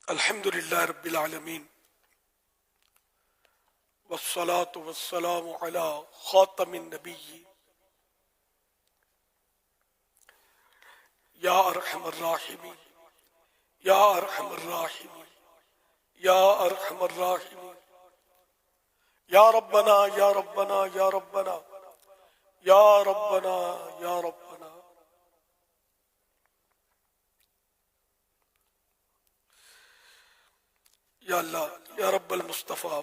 الحمد للہ رب العالمین والصلاة والسلام علی خاتم النبی یا ارحم الراحمین یا ارحم الراحمین یا ارحم الراحمین یا ربنا یا ربنا یا ربنا یا ربنا یا ربنا. یا اللہ یا رب المصطفیٰ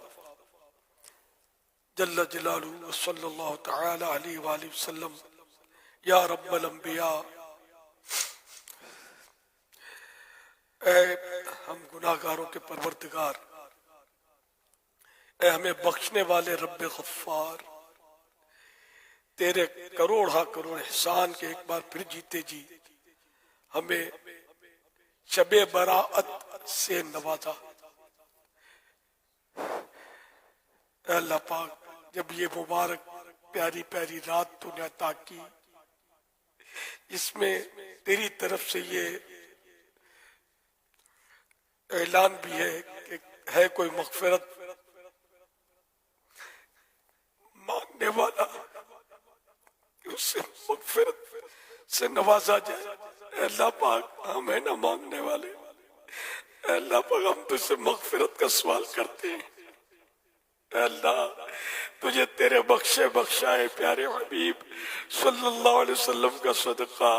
جل جلالہ صلی اللہ تعالی علیہ وآلہ وسلم. یا رب الانبیاء، اے ہم گناہ گاروں کے پروردگار، اے ہمیں بخشنے والے رب غفار، تیرے کروڑ ہا کروڑ احسان کے ایک بار پھر جیتے جی ہمیں شب براءت سے نوازا. اے اللہ پاک، جب یہ مبارک پیاری پیاری رات تو نے عطا کی، جس میں تیری طرف سے یہ اعلان بھی ہے کہ ہے کوئی مغفرت مانگنے والا کہ اس سے مغفرت سے نوازا جائے. اے اللہ پاک، ہم ہیں نہ مانگنے والے. اے اللہ پاک، ہم تجھ سے مغفرت کا سوال کرتے ہیں. اے اللہ، تجھے تیرے بخشے بخشائے پیارے حبیب صلی اللہ علیہ وسلم کا صدقہ.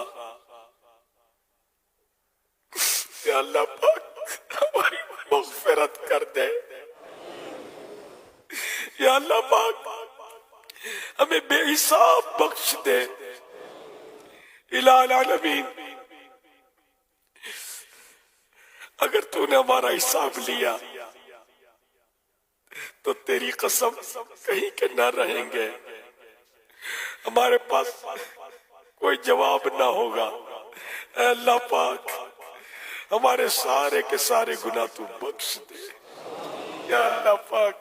یا اللہ پاک، ہماری مغفرت کر دے. یا اللہ پاک، ہمیں بے حساب بخش دے. الہ العالمین، اگر تو نے ہمارا حساب لیا تو تیری قسم کہیں کے نہ رہیں گے، ہمارے پاس کوئی جواب نہ ہوگا. اے اللہ پاک، ہمارے سارے کے سارے گناہ تو بخش دے. یا اللہ پاک،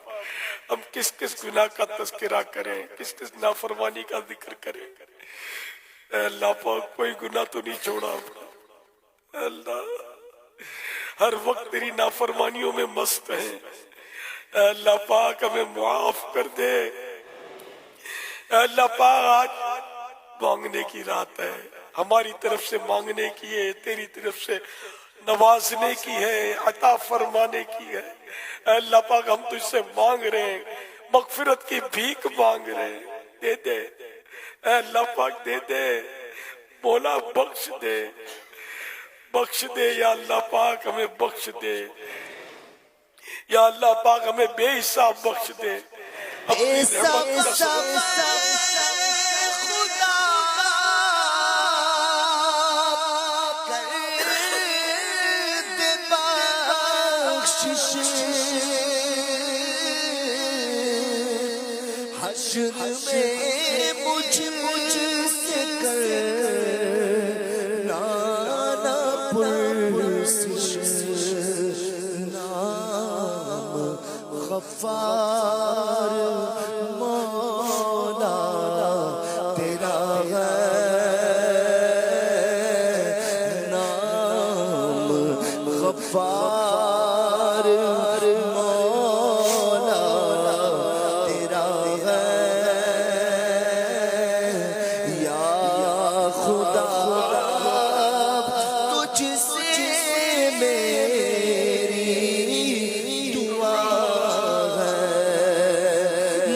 ہم کس کس گناہ کا تذکرہ کریں، کس کس نافرمانی کا ذکر کریں. اے اللہ پاک، کوئی گناہ تو نہیں چھوڑا. اے اللہ، ہر وقت تیری نافرمانیوں میں مست ہیں. اے اللہ پاک، ہمیں معاف کر دے. اے اللہ پاک، آج مانگنے کی رات ہے، ہماری طرف سے مانگنے کی ہے، تیری طرف سے نوازنے کی ہے، عطا فرمانے کی ہے. اے اللہ پاک، ہم تجھ سے مانگ رہے ہیں، مغفرت کی بھیک مانگ رہے ہیں. دے دے اے اللہ پاک، دے دے مولا، بخش دے، بخش دے. یا اللہ پاک، ہمیں بخش دے. یا اللہ پاک، ہمیں بے حساب بخش دے. اپنی رحمت کا حشر میں مجھ سے کرنا پرسش، نام غفار مولا تیرا ہے، نام غفار مولا تیرا ہے. یا خدا، تجھ سے میری دعا ہے،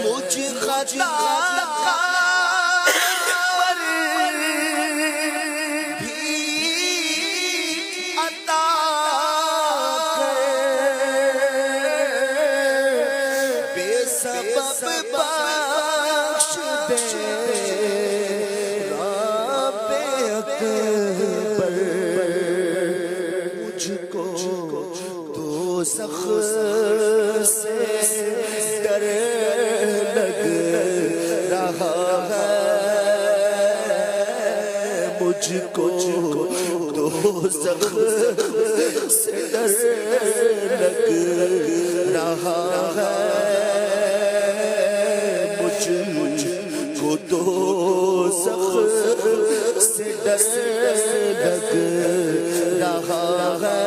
مجھ خطا پر بھی عطا بے سبب بخش دے. رب اکبر، مجھ کو دوزخ سے ڈر لگ رہا ہے، مجھ کو دوزخ سے ڈر لگ رہا ہے. مجھ کو دوزخ سے ڈر لگ رہا ہے.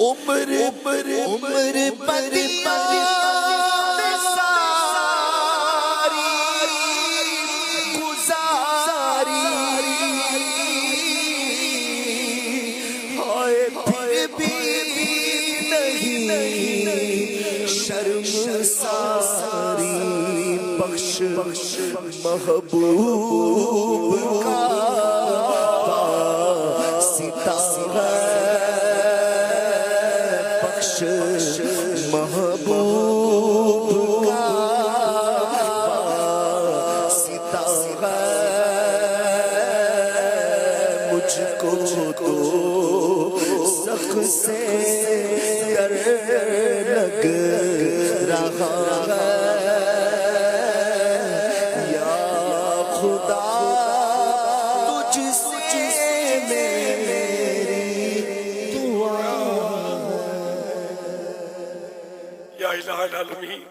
عمر بدی ساری گزاری ہائے پھر بھی نہیں شرم ساری بخش محبوب کا ستارہ محبوب کا ستارہ مجھ کو تو سخت سے ڈر لگ رہا ہے یا خدا تجھ سے میری دعا یا الہ العالمین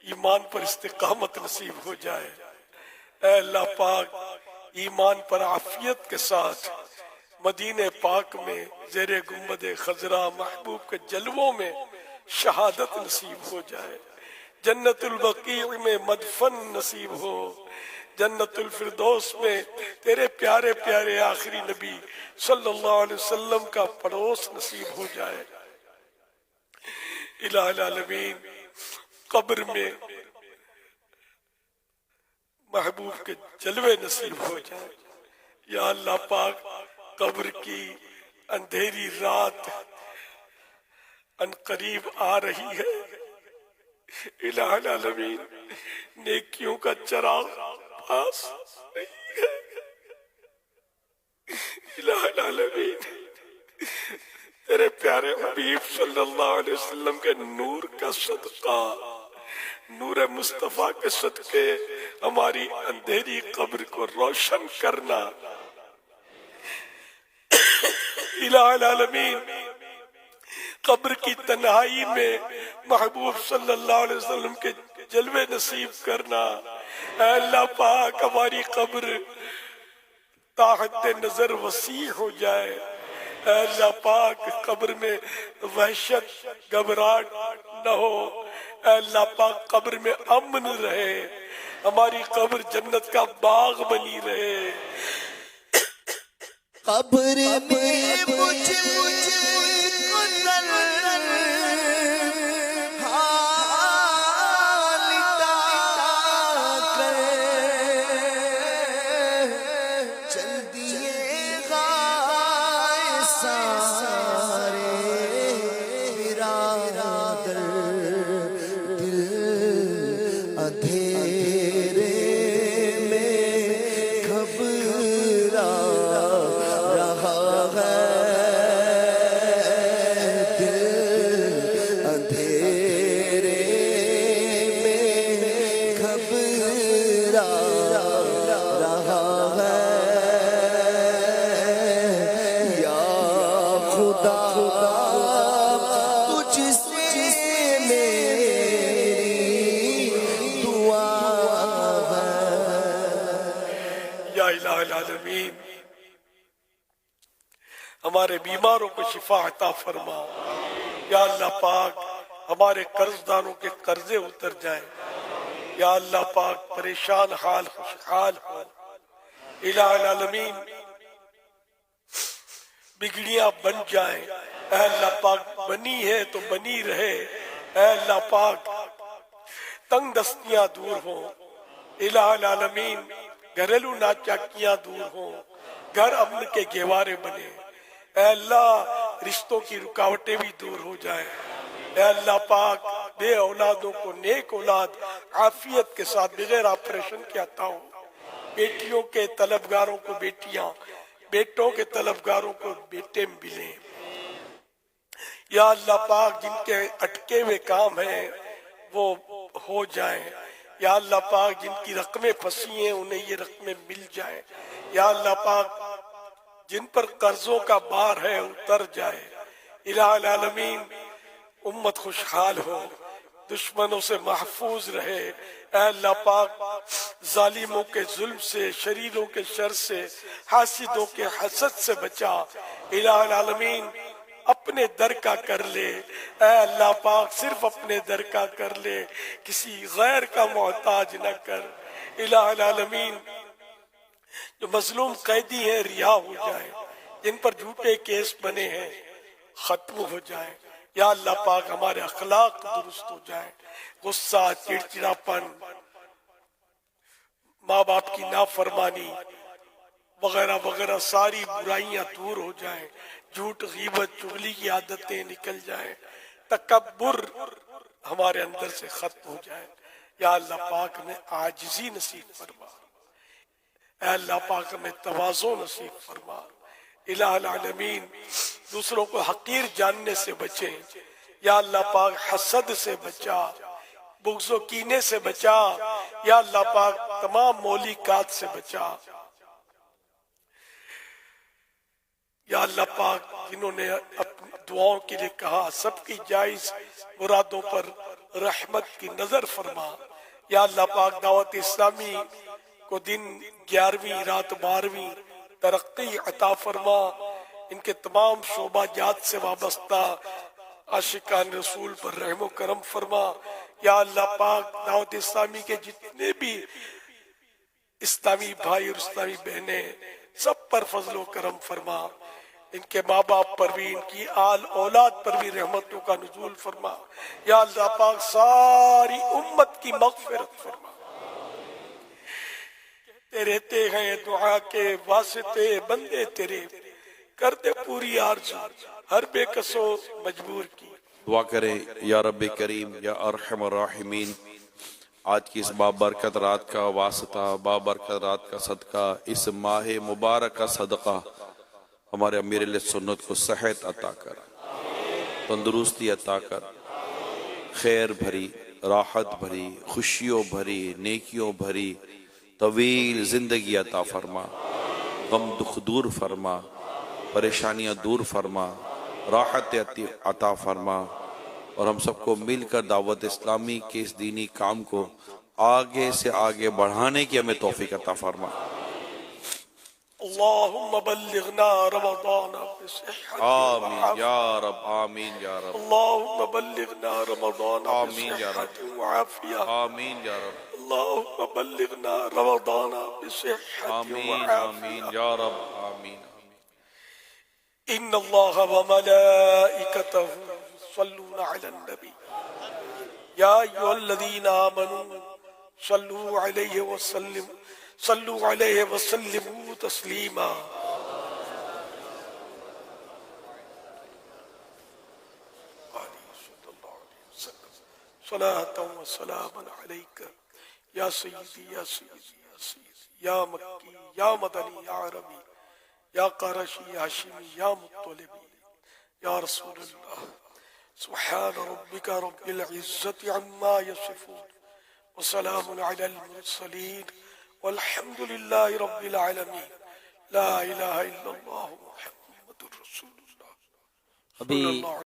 ایمان پر استقامت نصیب ہو جائے۔ اے اللہ پاک ایمان پر عافیت کے ساتھ مدینہ پاک میں زیر گنبد خضرا محبوب کے جلووں میں شہادت نصیب ہو جائے، جنت البقیع میں مدفن نصیب ہو، جنت الفردوس میں تیرے پیارے پیارے آخری نبی صلی اللہ علیہ وسلم کا پڑوس نصیب ہو جائے۔ الہ العالمین قبر میں محبوب کے جلوے نصیب ہو جائے۔ یا اللہ پاک قبر کی اندھیری رات ان قریب آ رہی ہے، الہ العالمین نیکیوں کا چراغ پاس نہیں ہے، الہ العالمین تیرے پیارے حبیب صلی اللہ علیہ وسلم کے نور کا صدقہ، نور مصطفیٰ کے صدقے ہماری اندھیری قبر کو روشن کرنا۔ الہ العالمین قبر کی تنہائی میں محبوب صلی اللہ علیہ وسلم کے جلوے نصیب کرنا۔ اے اللہ پاک ہماری قبر تحت نظر وسیع ہو جائے۔ اے اللہ پاک قبر میں وحشت گھبراہٹ نہ ہو، اے اللہ پاک قبر میں امن رہے، ہماری قبر جنت کا باغ بنی رہے۔ قبر میں مجھ کو ہمارے بیماروں کو شفا عطا فرما۔ یا اللہ پاک ہمارے قرض داروں کے قرضے اتر جائیں۔ یا اللہ پاک پریشان حال خوشحال ہو۔ الہ العالمین بگڑیاں بن جائیں۔ اے اللہ پاک بنی ہے تو بنی رہے۔ اے اللہ پاک تنگ دستیاں دور ہوں۔ الہ العالمین گھریلو ناچاکیاں دور ہوں، گھر امن کے گہوارے بنے۔ اے اللہ رشتوں کی رکاوٹیں بھی دور ہو جائیں۔ اے اللہ پاک بے اولادوں کو نیک اولاد عافیت کے ساتھ بغیر آپریشن کے عطا ہو۔ بیٹیوں کے طلبگاروں کو بیٹیاں، بیٹوں کے طلبگاروں کو بیٹے ملیں۔ یا اللہ پاک جن کے اٹکے ہوئے کام ہیں وہ ہو جائیں۔ یا اللہ پاک جن کی رقمیں پھنسی ہیں انہیں یہ رقمیں مل جائیں۔ یا اللہ پاک جن پر قرضوں کا بار ہے اتر جائے۔ الہ العالمین امت خوشحال ہو، دشمنوں سے محفوظ رہے۔ اے اللہ پاک ظالموں کے ظلم سے، شریروں کے شر سے، حاسدوں کے حسد سے بچا۔ الہ العالمین اپنے در کا کر لے، اے اللہ پاک صرف اپنے در کا کر لے، کسی غیر کا محتاج نہ کر۔ الہ العالمین جو مظلوم قیدی ہیں رہا ہو جائے، جن پر جھوٹے کیس بنے ہیں ختم ہو جائے۔ یا اللہ پاک ہمارے اخلاق درست ہو جائے، غصہ، چڑچڑاپن، ماں باپ کی نافرمانی وغیرہ وغیرہ ساری برائیاں دور ہو جائیں، جھوٹ، غیبت، چغلی کی عادتیں نکل جائیں، تکبر ہمارے اندر سے ختم ہو جائے۔ یا اللہ پاک ہمیں عاجزی نصیب فرما، اے اللہ پاک ہمیں تواضع نصیب فرما۔ الہ العالمین دوسروں کو حقیر جاننے سے بچیں، یا اللہ پاک حسد سے بچا، بغض و کینے سے بچا، یا اللہ پاک تمام مولیکات سے بچا۔ یا اللہ پاک جنہوں نے اپنی دعاؤں کے لیے کہا سب کی جائز مرادوں پر رحمت کی نظر فرما۔ یا اللہ پاک دعوت اسلامی کو دن 11ویں رات 12ویں ترقی عطا فرما، ان کے تمام شعبہ جات سے وابستہ عاشقان رسول پر رحم و کرم فرما۔ یا اللہ پاک دعوت اسلامی کے جتنے بھی اسلامی بھائی اور اسلامی بہنیں سب پر فضل و کرم فرما، ان کے ماں باپ پر بھی، ان کی آل اولاد پر بھی رحمتوں کا نزول فرما۔ یا اللہ پاک ساری امت کی مغفرت فرما۔ کہتے رہتے ہیں دعا کے واسطے بندے تیرے، کر دے پوری آرزو ہر بے کسو مجبور کی۔ دعا کریں یا رب کریم یا ارحم الراحمین، آج کی اس بابرکت رات کا واسطہ، بابرکت رات کا صدقہ، اس ماہ مبارک کا صدقہ ہمارے امیر علیہ سنت کو صحت عطا کر، تندرستی عطا کر، خیر بھری، راحت بھری، خوشیوں بھری، نیکیوں بھری طویل زندگی عطا فرما، غم دکھ دور فرما، پریشانیاں دور فرما، راحت عطا فرما، اور ہم سب کو مل کر دعوت اسلامی کے اس دینی کام کو آگے سے آگے بڑھانے کی ہمیں توفیق عطا فرما۔ اللہم بلغنا رمضان بصحت آمین یا رب، آمین یا رب، اللہم بلغنا رمضان آمین یا رب، بصحت وعافیہ، آمین یا رب، اللہم بلغنا رمضان بصحت آمین وعافیہ۔ آمین یا رب، آمین آمین۔ ان اللہ وملائکتہ صلون علی النبی یا ایھا الذین آمنوا صلوا علیہ وسلم صلوا علیہ وسلموا تسلیما۔ صلاة و سلاما علیک یا سیدی یا سیدی یا سیدی یا مکی یا مدنی یا عربی یا قرشی یا ہاشمی یا مطلبی یا رسول اللہ۔ سبحان ربک رب العزت عما یصفون وسلام علی المرسلین والحمد للہ رب العالمین۔ لا الہ الا اللہ محمد رسول اللہ صلی اللہ علیہ وسلم۔